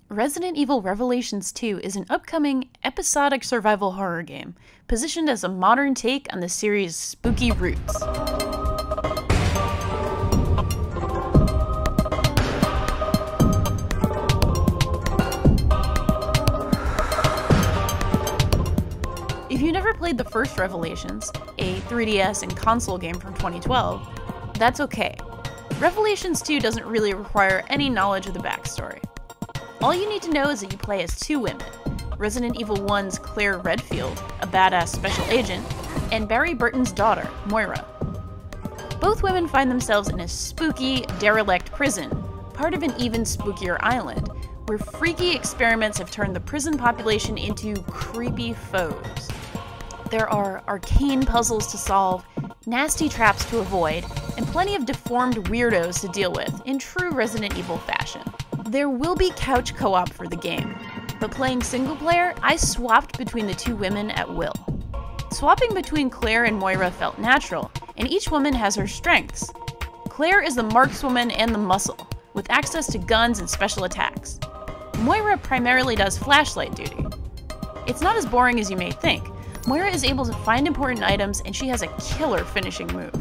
Resident Evil Revelations 2 is an upcoming episodic survival horror game, positioned as a modern take on the series' spooky roots. If you never played the first Revelations, a 3DS and console game from 2012, that's okay. Revelations 2 doesn't really require any knowledge of the backstory. All you need to know is that you play as two women, Resident Evil 1's Claire Redfield, a badass special agent, and Barry Burton's daughter, Moira. Both women find themselves in a spooky, derelict prison, part of an even spookier island, where freaky experiments have turned the prison population into creepy foes. There are arcane puzzles to solve, nasty traps to avoid, and plenty of deformed weirdos to deal with, in true Resident Evil fashion. There will be couch co-op for the game, but playing single player, I swapped between the two women at will. Swapping between Claire and Moira felt natural, and each woman has her strengths. Claire is the markswoman and the muscle, with access to guns and special attacks. Moira primarily does flashlight duty. It's not as boring as you may think. Moira is able to find important items, and she has a killer finishing move.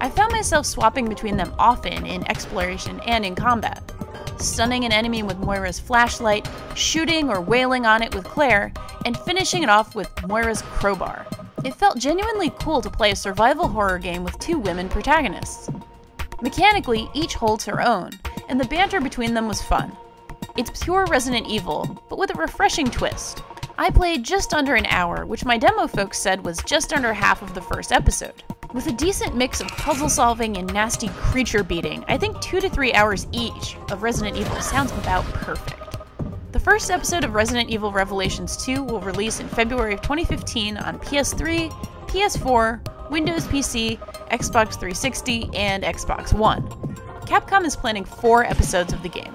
I found myself swapping between them often in exploration and in combat. Stunning an enemy with Moira's flashlight, shooting or wailing on it with Claire, and finishing it off with Moira's crowbar. It felt genuinely cool to play a survival horror game with two women protagonists. Mechanically, each holds her own, and the banter between them was fun. It's pure Resident Evil, but with a refreshing twist. I played just under an hour, which my demo folks said was just under half of the first episode. With a decent mix of puzzle solving and nasty creature beating, I think 2 to 3 hours each of Resident Evil sounds about perfect. The first episode of Resident Evil Revelations 2 will release in February of 2015 on PS3, PS4, Windows PC, Xbox 360, and Xbox One. Capcom is planning 4 episodes of the game.